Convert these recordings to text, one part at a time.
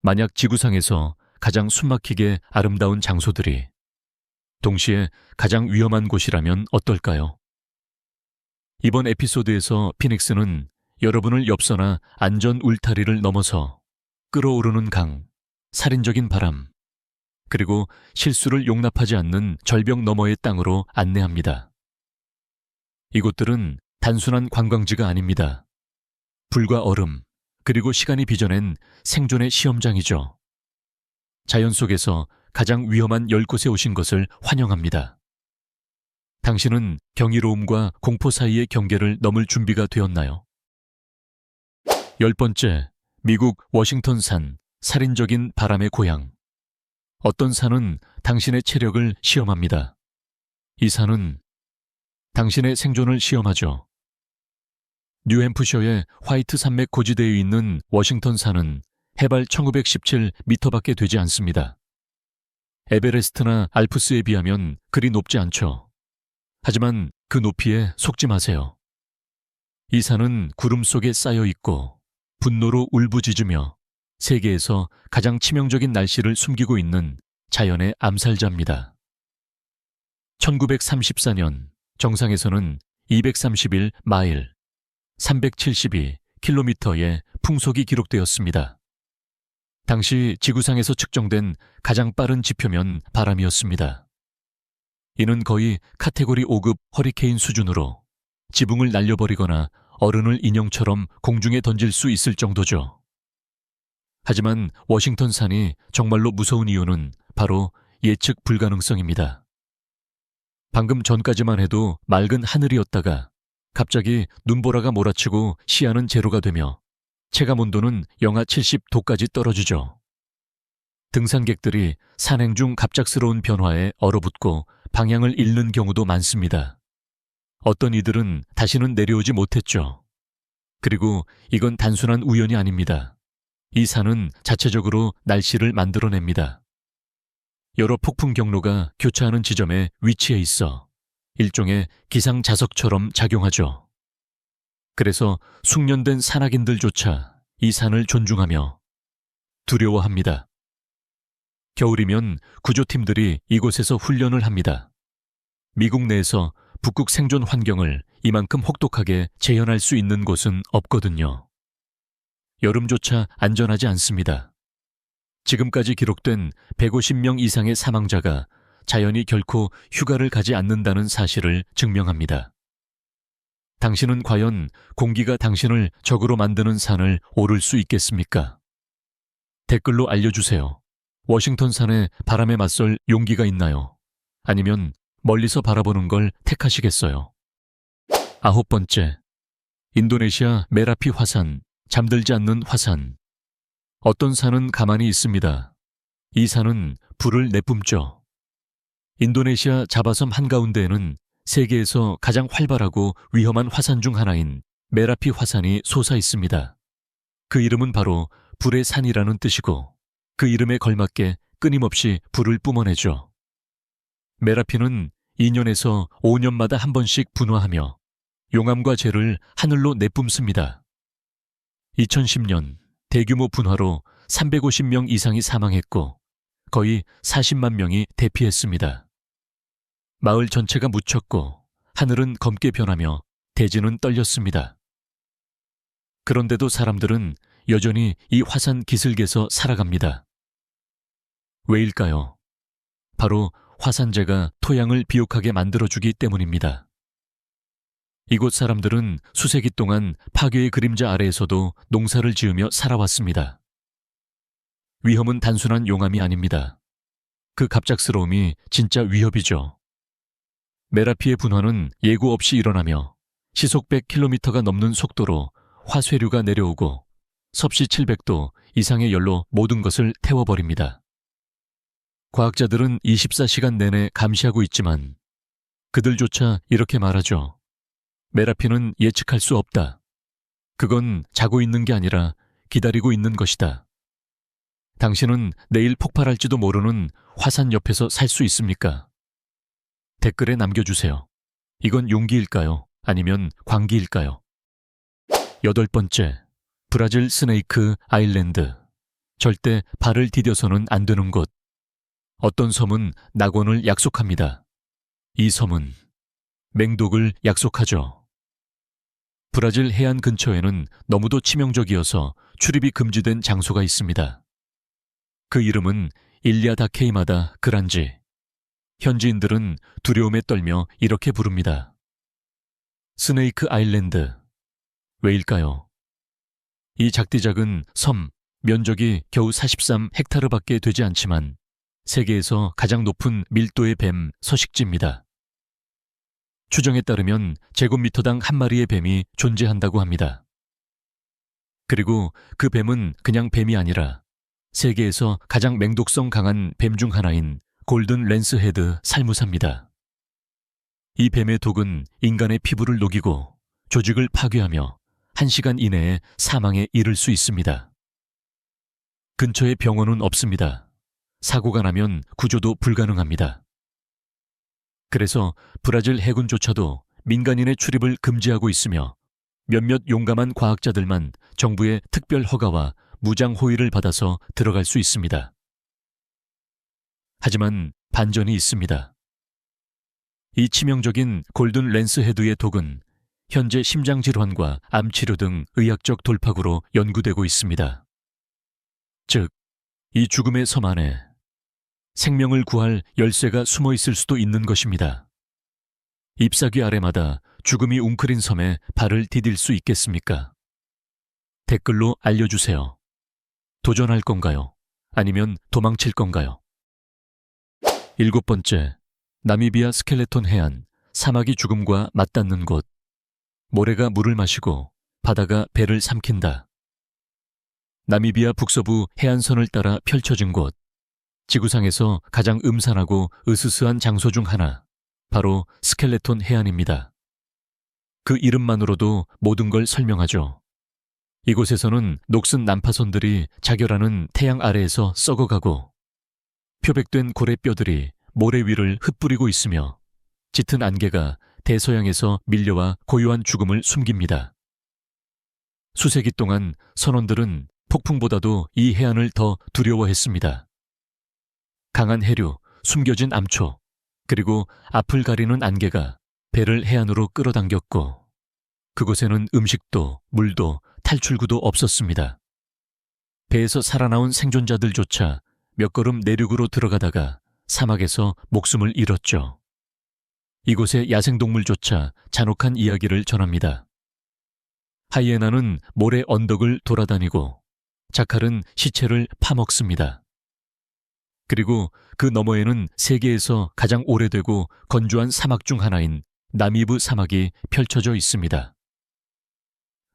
만약 지구상에서 가장 숨막히게 아름다운 장소들이 동시에 가장 위험한 곳이라면 어떨까요? 이번 에피소드에서 피닉스는 여러분을 엽서나 안전 울타리를 넘어서 끓어오르는 강, 살인적인 바람, 그리고 실수를 용납하지 않는 절벽 너머의 땅으로 안내합니다. 이곳들은 단순한 관광지가 아닙니다. 불과 얼음, 그리고 시간이 빚어낸 생존의 시험장이죠. 자연 속에서 가장 위험한 10곳에 오신 것을 환영합니다. 당신은 경이로움과 공포 사이의 경계를 넘을 준비가 되었나요? 10번째, 미국 워싱턴산, 살인적인 바람의 고향. 어떤 산은 당신의 체력을 시험합니다. 이 산은 당신의 생존을 시험하죠. 뉴햄프셔의 화이트 산맥 고지대에 있는 워싱턴 산은 해발 1917m밖에 되지 않습니다. 에베레스트나 알프스에 비하면 그리 높지 않죠. 하지만 그 높이에 속지 마세요. 이 산은 구름 속에 쌓여 있고 분노로 울부짖으며 세계에서 가장 치명적인 날씨를 숨기고 있는 자연의 암살자입니다. 1934년 정상에서는 231마일, 372km의 풍속이 기록되었습니다. 당시 지구상에서 측정된 가장 빠른 지표면 바람이었습니다. 이는 거의 카테고리 5급 허리케인 수준으로 지붕을 날려버리거나 어른을 인형처럼 공중에 던질 수 있을 정도죠. 하지만 워싱턴 산이 정말로 무서운 이유는 바로 예측 불가능성입니다. 방금 전까지만 해도 맑은 하늘이었다가 갑자기 눈보라가 몰아치고 시야는 제로가 되며 체감온도는 영하 70도까지 떨어지죠. 등산객들이 산행 중 갑작스러운 변화에 얼어붙고 방향을 잃는 경우도 많습니다. 어떤 이들은 다시는 내려오지 못했죠. 그리고 이건 단순한 우연이 아닙니다. 이 산은 자체적으로 날씨를 만들어냅니다. 여러 폭풍 경로가 교차하는 지점에 위치해 있어 일종의 기상자석처럼 작용하죠. 그래서 숙련된 산악인들조차 이 산을 존중하며 두려워합니다. 겨울이면 구조팀들이 이곳에서 훈련을 합니다. 미국 내에서 북극 생존 환경을 이만큼 혹독하게 재현할 수 있는 곳은 없거든요. 여름조차 안전하지 않습니다. 지금까지 기록된 150명 이상의 사망자가 자연이 결코 휴가를 가지 않는다는 사실을 증명합니다. 당신은 과연 공기가 당신을 적으로 만드는 산을 오를 수 있겠습니까? 댓글로 알려주세요. 워싱턴 산의 바람에 맞설 용기가 있나요? 아니면 멀리서 바라보는 걸 택하시겠어요? 9번째, 인도네시아 메라피 화산, 잠들지 않는 화산. 어떤 산은 가만히 있습니다. 이 산은 불을 내뿜죠. 인도네시아 자바섬 한가운데에는 세계에서 가장 활발하고 위험한 화산 중 하나인 메라피 화산이 솟아 있습니다. 그 이름은 바로 불의 산이라는 뜻이고 그 이름에 걸맞게 끊임없이 불을 뿜어내죠. 메라피는 2년에서 5년마다 한 번씩 분화하며 용암과 재를 하늘로 내뿜습니다. 2010년 대규모 분화로 350명 이상이 사망했고 거의 40만 명이 대피했습니다. 마을 전체가 묻혔고 하늘은 검게 변하며 대지는 떨렸습니다. 그런데도 사람들은 여전히 이 화산 기슭에서 살아갑니다. 왜일까요? 바로 화산재가 토양을 비옥하게 만들어주기 때문입니다. 이곳 사람들은 수세기 동안 파괴의 그림자 아래에서도 농사를 지으며 살아왔습니다. 위험은 단순한 용암이 아닙니다. 그 갑작스러움이 진짜 위협이죠. 메라피의 분화는 예고 없이 일어나며 시속 100km가 넘는 속도로 화쇄류가 내려오고 섭씨 700도 이상의 열로 모든 것을 태워버립니다. 과학자들은 24시간 내내 감시하고 있지만 그들조차 이렇게 말하죠. 메라피는 예측할 수 없다. 그건 자고 있는 게 아니라 기다리고 있는 것이다. 당신은 내일 폭발할지도 모르는 화산 옆에서 살 수 있습니까? 댓글에 남겨주세요. 이건 용기일까요? 아니면 광기일까요? 8번째, 브라질 스네이크 아일랜드. 절대 발을 디뎌서는 안 되는 곳. 어떤 섬은 낙원을 약속합니다. 이 섬은 맹독을 약속하죠. 브라질 해안 근처에는 너무도 치명적이어서 출입이 금지된 장소가 있습니다. 그 이름은 일랴 다 케이마다 그란지. 현지인들은 두려움에 떨며 이렇게 부릅니다. 스네이크 아일랜드. 왜일까요? 이 작디작은 섬, 면적이 겨우 43헥타르밖에 되지 않지만 세계에서 가장 높은 밀도의 뱀 서식지입니다. 추정에 따르면 제곱미터당 한 마리의 뱀이 존재한다고 합니다. 그리고 그 뱀은 그냥 뱀이 아니라 세계에서 가장 맹독성 강한 뱀 중 하나인 골든 랜스헤드 살무사입니다. 이 뱀의 독은 인간의 피부를 녹이고 조직을 파괴하며 1시간 이내에 사망에 이를 수 있습니다. 근처에 병원은 없습니다. 사고가 나면 구조도 불가능합니다. 그래서 브라질 해군조차도 민간인의 출입을 금지하고 있으며 몇몇 용감한 과학자들만 정부의 특별 허가와 무장 호의를 받아서 들어갈 수 있습니다. 하지만 반전이 있습니다. 이 치명적인 골든 랜스헤드의 독은 현재 심장질환과 암치료 등 의학적 돌파구로 연구되고 있습니다. 즉, 이 죽음의 섬 안에 생명을 구할 열쇠가 숨어 있을 수도 있는 것입니다. 잎사귀 아래마다 죽음이 웅크린 섬에 발을 디딜 수 있겠습니까? 댓글로 알려주세요. 도전할 건가요? 아니면 도망칠 건가요? 7번째, 나미비아 스켈레톤 해안, 사막이 죽음과 맞닿는 곳. 모래가 물을 마시고 바다가 배를 삼킨다. 나미비아 북서부 해안선을 따라 펼쳐진 곳. 지구상에서 가장 음산하고 으스스한 장소 중 하나, 바로 스켈레톤 해안입니다. 그 이름만으로도 모든 걸 설명하죠. 이곳에서는 녹슨 난파선들이 자결하는 태양 아래에서 썩어가고 표백된 고래뼈들이 모래 위를 흩뿌리고 있으며 짙은 안개가 대서양에서 밀려와 고요한 죽음을 숨깁니다. 수세기 동안 선원들은 폭풍보다도 이 해안을 더 두려워했습니다. 강한 해류, 숨겨진 암초, 그리고 앞을 가리는 안개가 배를 해안으로 끌어당겼고 그곳에는 음식도 물도 탈출구도 없었습니다. 배에서 살아나온 생존자들조차 몇 걸음 내륙으로 들어가다가 사막에서 목숨을 잃었죠. 이곳의 야생동물조차 잔혹한 이야기를 전합니다. 하이에나는 모래 언덕을 돌아다니고 자칼은 시체를 파먹습니다. 그리고 그 너머에는 세계에서 가장 오래되고 건조한 사막 중 하나인 나미브 사막이 펼쳐져 있습니다.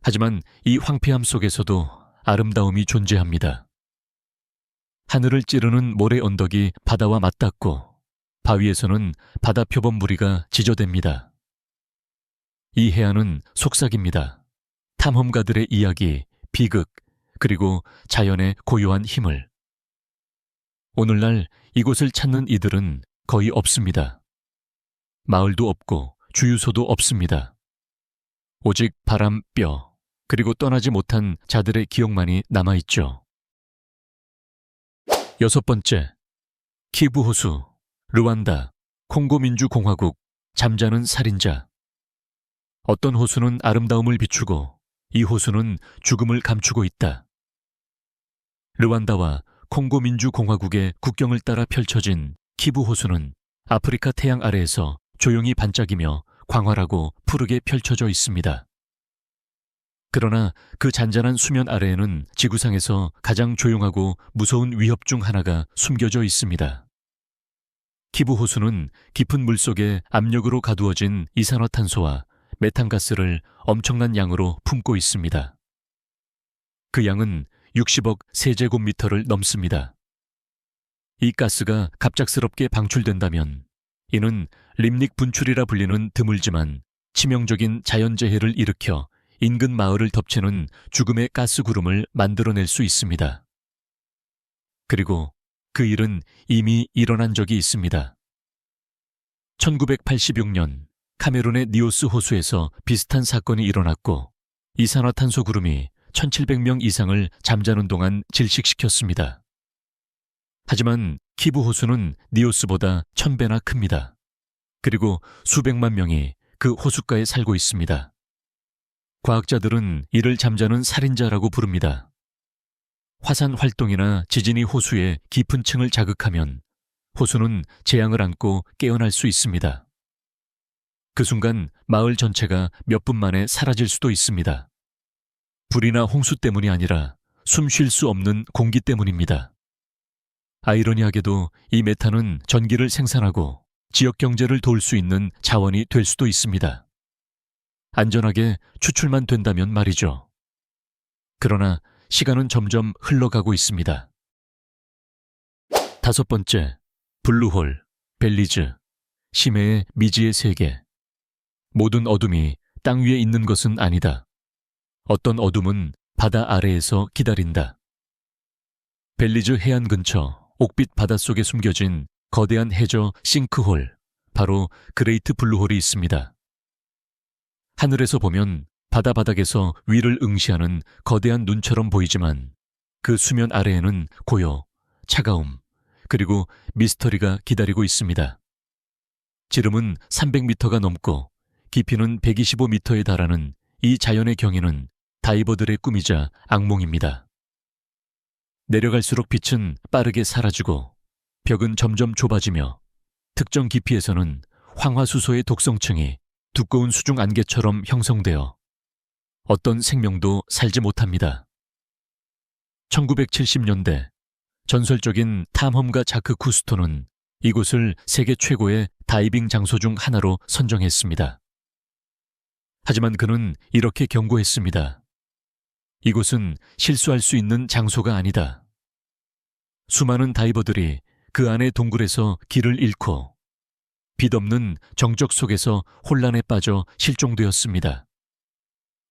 하지만 이 황폐함 속에서도 아름다움이 존재합니다. 하늘을 찌르는 모래 언덕이 바다와 맞닿고 바위에서는 바다 표범 무리가 지저댑니다. 이 해안은 속삭입니다. 탐험가들의 이야기, 비극, 그리고 자연의 고요한 힘을. 오늘날 이곳을 찾는 이들은 거의 없습니다. 마을도 없고 주유소도 없습니다. 오직 바람, 뼈, 그리고 떠나지 못한 자들의 기억만이 남아있죠. 6번째, 키부 호수, 르완다, 콩고 민주공화국, 잠자는 살인자. 어떤 호수는 아름다움을 비추고 이 호수는 죽음을 감추고 있다. 르완다와 콩고 민주공화국의 국경을 따라 펼쳐진 키부 호수는 아프리카 태양 아래에서 조용히 반짝이며 광활하고 푸르게 펼쳐져 있습니다. 그러나 그 잔잔한 수면 아래에는 지구상에서 가장 조용하고 무서운 위협 중 하나가 숨겨져 있습니다. 키부 호수는 깊은 물속에 압력으로 가두어진 이산화탄소와 메탄가스를 엄청난 양으로 품고 있습니다. 그 양은 60억 세제곱미터를 넘습니다. 이 가스가 갑작스럽게 방출된다면 이는 림닉 분출이라 불리는 드물지만 치명적인 자연재해를 일으켜 인근 마을을 덮치는 죽음의 가스 구름을 만들어낼 수 있습니다. 그리고 그 일은 이미 일어난 적이 있습니다. 1986년 카메룬의 니오스 호수에서 비슷한 사건이 일어났고 이산화탄소 구름이 1700명 이상을 잠자는 동안 질식시켰습니다. 하지만 키부 호수는 니오스보다 1000배나 큽니다. 그리고 수백만 명이 그 호숫가에 살고 있습니다. 과학자들은 이를 잠자는 살인자라고 부릅니다. 화산 활동이나 지진이 호수의 깊은 층을 자극하면 호수는 재앙을 안고 깨어날 수 있습니다. 그 순간 마을 전체가 몇 분 만에 사라질 수도 있습니다. 불이나 홍수 때문이 아니라 숨 쉴 수 없는 공기 때문입니다. 아이러니하게도 이 메탄은 전기를 생산하고 지역 경제를 도울 수 있는 자원이 될 수도 있습니다. 안전하게 추출만 된다면 말이죠. 그러나 시간은 점점 흘러가고 있습니다. 5번째, 블루홀, 벨리즈, 심해의 미지의 세계. 모든 어둠이 땅 위에 있는 것은 아니다. 어떤 어둠은 바다 아래에서 기다린다. 벨리즈 해안 근처 옥빛 바닷속에 숨겨진 거대한 해저 싱크홀, 바로 그레이트 블루홀이 있습니다. 하늘에서 보면 바다 바닥에서 위를 응시하는 거대한 눈처럼 보이지만 그 수면 아래에는 고요, 차가움, 그리고 미스터리가 기다리고 있습니다. 지름은 300m가 넘고 깊이는 125m에 달하는 이 자연의 경이는 다이버들의 꿈이자 악몽입니다. 내려갈수록 빛은 빠르게 사라지고 벽은 점점 좁아지며 특정 깊이에서는 황화수소의 독성층이 두꺼운 수중 안개처럼 형성되어 어떤 생명도 살지 못합니다. 1970년대 전설적인 탐험가 자크 쿠스토는 이곳을 세계 최고의 다이빙 장소 중 하나로 선정했습니다. 하지만 그는 이렇게 경고했습니다. 이곳은 실수할 수 있는 장소가 아니다. 수많은 다이버들이 그 안의 동굴에서 길을 잃고 빛없는 정적 속에서 혼란에 빠져 실종되었습니다.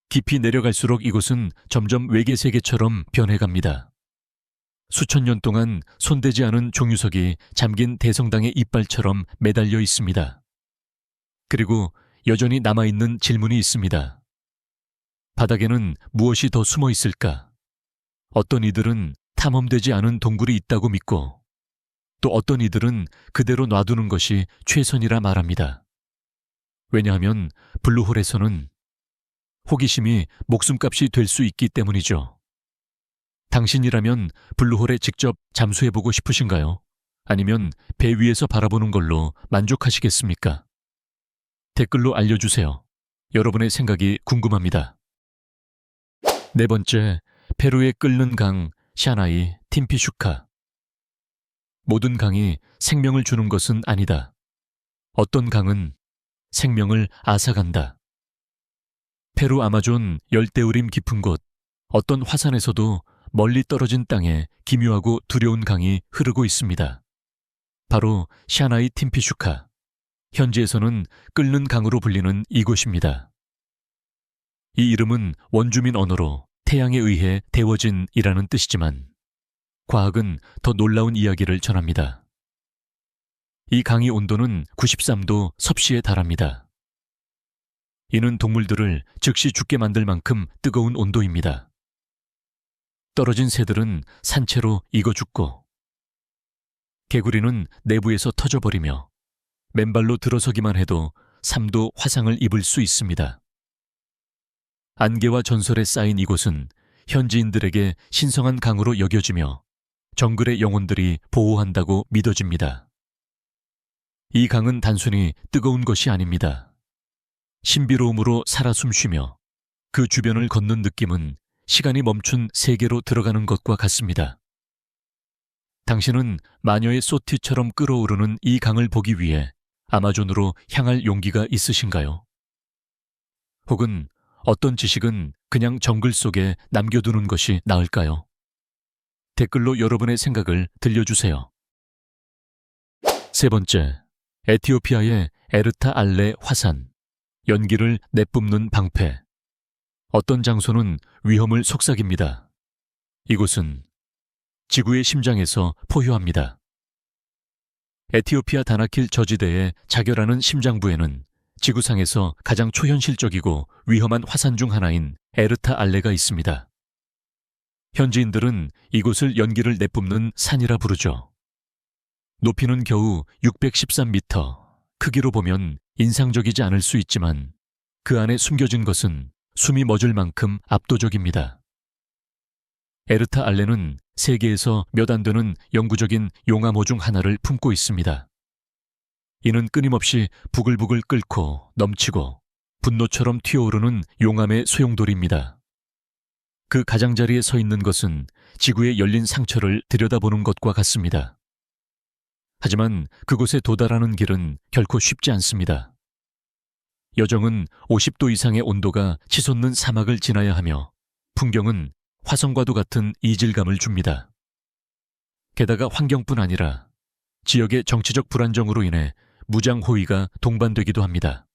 깊이 내려갈수록 이곳은 점점 외계 세계처럼 변해갑니다. 수천 년 동안 손대지 않은 종유석이 잠긴 대성당의 이빨처럼 매달려 있습니다. 그리고 여전히 남아있는 질문이 있습니다. 바닥에는 무엇이 더 숨어 있을까? 어떤 이들은 탐험되지 않은 동굴이 있다고 믿고 또 어떤 이들은 그대로 놔두는 것이 최선이라 말합니다. 왜냐하면 블루홀에서는 호기심이 목숨값이 될 수 있기 때문이죠. 당신이라면 블루홀에 직접 잠수해보고 싶으신가요? 아니면 배 위에서 바라보는 걸로 만족하시겠습니까? 댓글로 알려주세요. 여러분의 생각이 궁금합니다. 4번째, 페루의 끓는 강 샤나이 팀피슈카. 모든 강이 생명을 주는 것은 아니다. 어떤 강은 생명을 앗아간다. 페루 아마존 열대우림 깊은 곳, 어떤 화산에서도 멀리 떨어진 땅에 기묘하고 두려운 강이 흐르고 있습니다. 바로 샤나이 팀피슈카. 현지에서는 끓는 강으로 불리는 이곳입니다. 이 이름은 원주민 언어로 태양에 의해 데워진이라는 뜻이지만 과학은 더 놀라운 이야기를 전합니다. 이 강의 온도는 93도 섭씨에 달합니다. 이는 동물들을 즉시 죽게 만들 만큼 뜨거운 온도입니다. 떨어진 새들은 산채로 익어 죽고 개구리는 내부에서 터져버리며 맨발로 들어서기만 해도 3도 화상을 입을 수 있습니다. 안개와 전설에 쌓인 이곳은 현지인들에게 신성한 강으로 여겨지며 정글의 영혼들이 보호한다고 믿어집니다. 이 강은 단순히 뜨거운 것이 아닙니다. 신비로움으로 살아 숨쉬며 그 주변을 걷는 느낌은 시간이 멈춘 세계로 들어가는 것과 같습니다. 당신은 마녀의 소티처럼 끓어오르는 이 강을 보기 위해 아마존으로 향할 용기가 있으신가요? 혹은 어떤 지식은 그냥 정글 속에 남겨두는 것이 나을까요? 댓글로 여러분의 생각을 들려주세요. 3번째, 에티오피아의 에르타 알레 화산, 연기를 내뿜는 방패. 어떤 장소는 위험을 속삭입니다. 이곳은 지구의 심장에서 포효합니다. 에티오피아 다나킬 저지대의 자결하는 심장부에는 지구상에서 가장 초현실적이고 위험한 화산 중 하나인 에르타 알레가 있습니다. 현지인들은 이곳을 연기를 내뿜는 산이라 부르죠. 높이는 겨우 613m, 크기로 보면 인상적이지 않을 수 있지만 그 안에 숨겨진 것은 숨이 멎을 만큼 압도적입니다. 에르타 알레는 세계에서 몇 안 되는 영구적인 용암호 중 하나를 품고 있습니다. 이는 끊임없이 부글부글 끓고 넘치고 분노처럼 튀어오르는 용암의 소용돌이입니다. 그 가장자리에 서 있는 것은 지구의 열린 상처를 들여다보는 것과 같습니다. 하지만 그곳에 도달하는 길은 결코 쉽지 않습니다. 여정은 50도 이상의 온도가 치솟는 사막을 지나야 하며 풍경은 화성과도 같은 이질감을 줍니다. 게다가 환경뿐 아니라 지역의 정치적 불안정으로 인해 무장 호위가 동반되기도 합니다.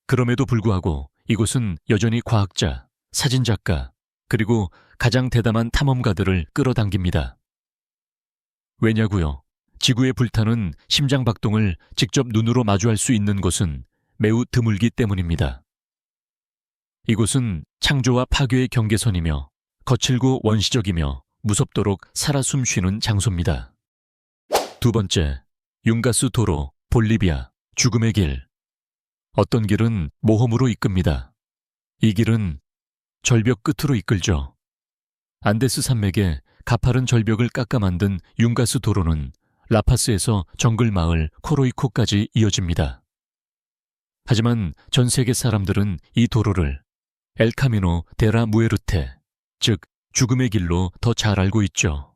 그럼에도 불구하고 이곳은 여전히 과학자, 사진작가, 그리고 가장 대담한 탐험가들을 끌어당깁니다. 왜냐고요? 지구의 불타는 심장박동을 직접 눈으로 마주할 수 있는 곳은 매우 드물기 때문입니다. 이곳은 창조와 파괴의 경계선이며 거칠고 원시적이며 무섭도록 살아 숨쉬는 장소입니다. 두 번째, 융가스 도로, 볼리비아, 죽음의 길. 어떤 길은 모험으로 이끕니다. 이 길은 절벽 끝으로 이끌죠. 안데스 산맥의 가파른 절벽을 깎아 만든 융가스 도로는 라파스에서 정글 마을 코로이코까지 이어집니다. 하지만 전 세계 사람들은 이 도로를 엘카미노 데라 무에르테, 즉 죽음의 길로 더 잘 알고 있죠.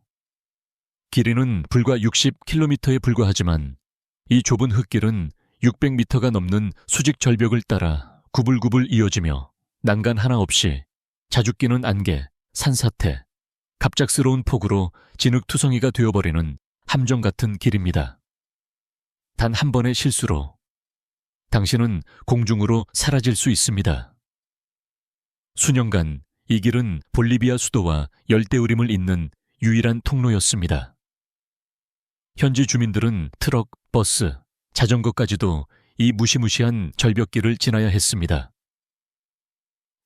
길이는 불과 60km에 불과하지만 이 좁은 흙길은 600m가 넘는 수직 절벽을 따라 구불구불 이어지며 난간 하나 없이 자주 끼는 안개, 산사태, 갑작스러운 폭우로 진흙투성이가 되어버리는 함정 같은 길입니다. 단 한 번의 실수로 당신은 공중으로 사라질 수 있습니다. 수년간 이 길은 볼리비아 수도와 열대우림을 잇는 유일한 통로였습니다. 현지 주민들은 트럭, 버스, 자전거까지도 이 무시무시한 절벽길을 지나야 했습니다.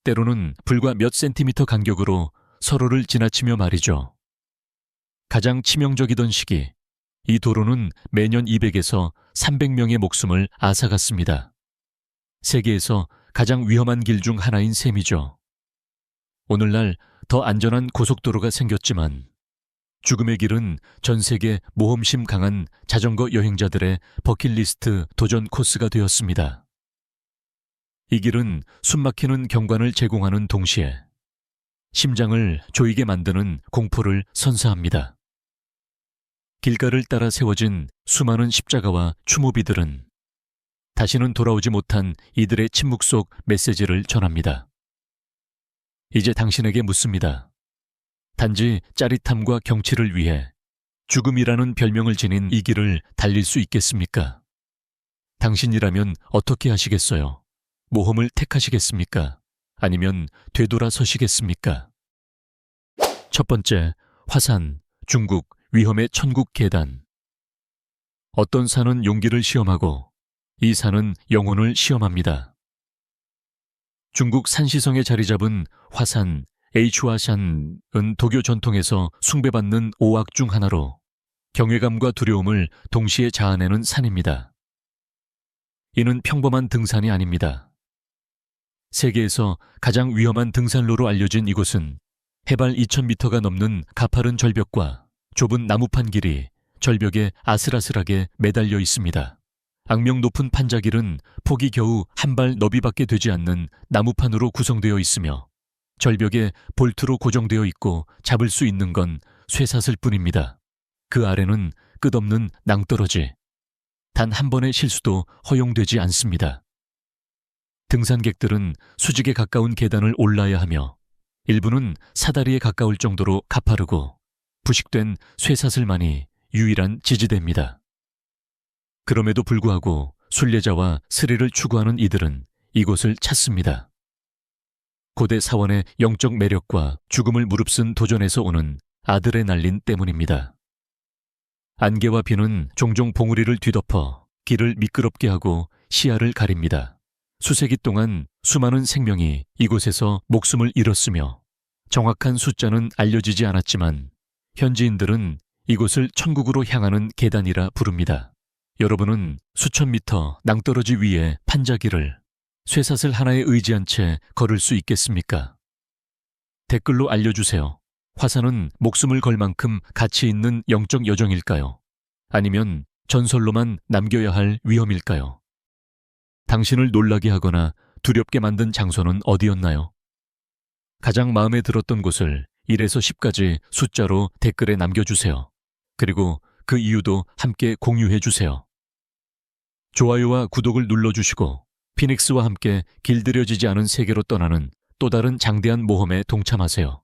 때로는 불과 몇 센티미터 간격으로 서로를 지나치며 말이죠. 가장 치명적이던 시기, 이 도로는 매년 200에서 300명의 목숨을 앗아갔습니다. 세계에서 가장 위험한 길 중 하나인 셈이죠. 오늘날 더 안전한 고속도로가 생겼지만 죽음의 길은 전 세계 모험심 강한 자전거 여행자들의 버킷리스트 도전 코스가 되었습니다. 이 길은 숨막히는 경관을 제공하는 동시에 심장을 조이게 만드는 공포를 선사합니다. 길가를 따라 세워진 수많은 십자가와 추모비들은 다시는 돌아오지 못한 이들의 침묵 속 메시지를 전합니다. 이제 당신에게 묻습니다. 단지 짜릿함과 경치를 위해 죽음이라는 별명을 지닌 이 길을 달릴 수 있겠습니까? 당신이라면 어떻게 하시겠어요? 모험을 택하시겠습니까? 아니면 되돌아서시겠습니까? 첫 번째, 화산, 중국, 위험의 천국 계단. 어떤 산은 용기를 시험하고 이 산은 영혼을 시험합니다. 중국 산시성에 자리 잡은 화산 에이추아샨은 도교 전통에서 숭배받는 오악 중 하나로 경외감과 두려움을 동시에 자아내는 산입니다. 이는 평범한 등산이 아닙니다. 세계에서 가장 위험한 등산로로 알려진 이곳은 해발 2000m가 넘는 가파른 절벽과 좁은 나무판 길이 절벽에 아슬아슬하게 매달려 있습니다. 악명 높은 판자길은 폭이 겨우 한 발 너비밖에 되지 않는 나무판으로 구성되어 있으며 절벽에 볼트로 고정되어 있고 잡을 수 있는 건 쇠사슬 뿐입니다. 그 아래는 끝없는 낭떠러지. 단 한 번의 실수도 허용되지 않습니다. 등산객들은 수직에 가까운 계단을 올라야 하며 일부는 사다리에 가까울 정도로 가파르고 부식된 쇠사슬만이 유일한 지지대입니다. 그럼에도 불구하고 순례자와 스릴을 추구하는 이들은 이곳을 찾습니다. 고대 사원의 영적 매력과 죽음을 무릅쓴 도전에서 오는 아드레날린 때문입니다. 안개와 비는 종종 봉우리를 뒤덮어 길을 미끄럽게 하고 시야를 가립니다. 수세기 동안 수많은 생명이 이곳에서 목숨을 잃었으며 정확한 숫자는 알려지지 않았지만 현지인들은 이곳을 천국으로 향하는 계단이라 부릅니다. 여러분은 수천 미터 낭떠러지 위에 판자기를 쇠사슬 하나에 의지한 채 걸을 수 있겠습니까? 댓글로 알려주세요. 화산은 목숨을 걸 만큼 가치 있는 영적 여정일까요? 아니면 전설로만 남겨야 할 위험일까요? 당신을 놀라게 하거나 두렵게 만든 장소는 어디였나요? 가장 마음에 들었던 곳을 1에서 10까지 숫자로 댓글에 남겨주세요. 그리고 그 이유도 함께 공유해주세요. 좋아요와 구독을 눌러주시고 피닉스와 함께 길들여지지 않은 세계로 떠나는 또 다른 장대한 모험에 동참하세요.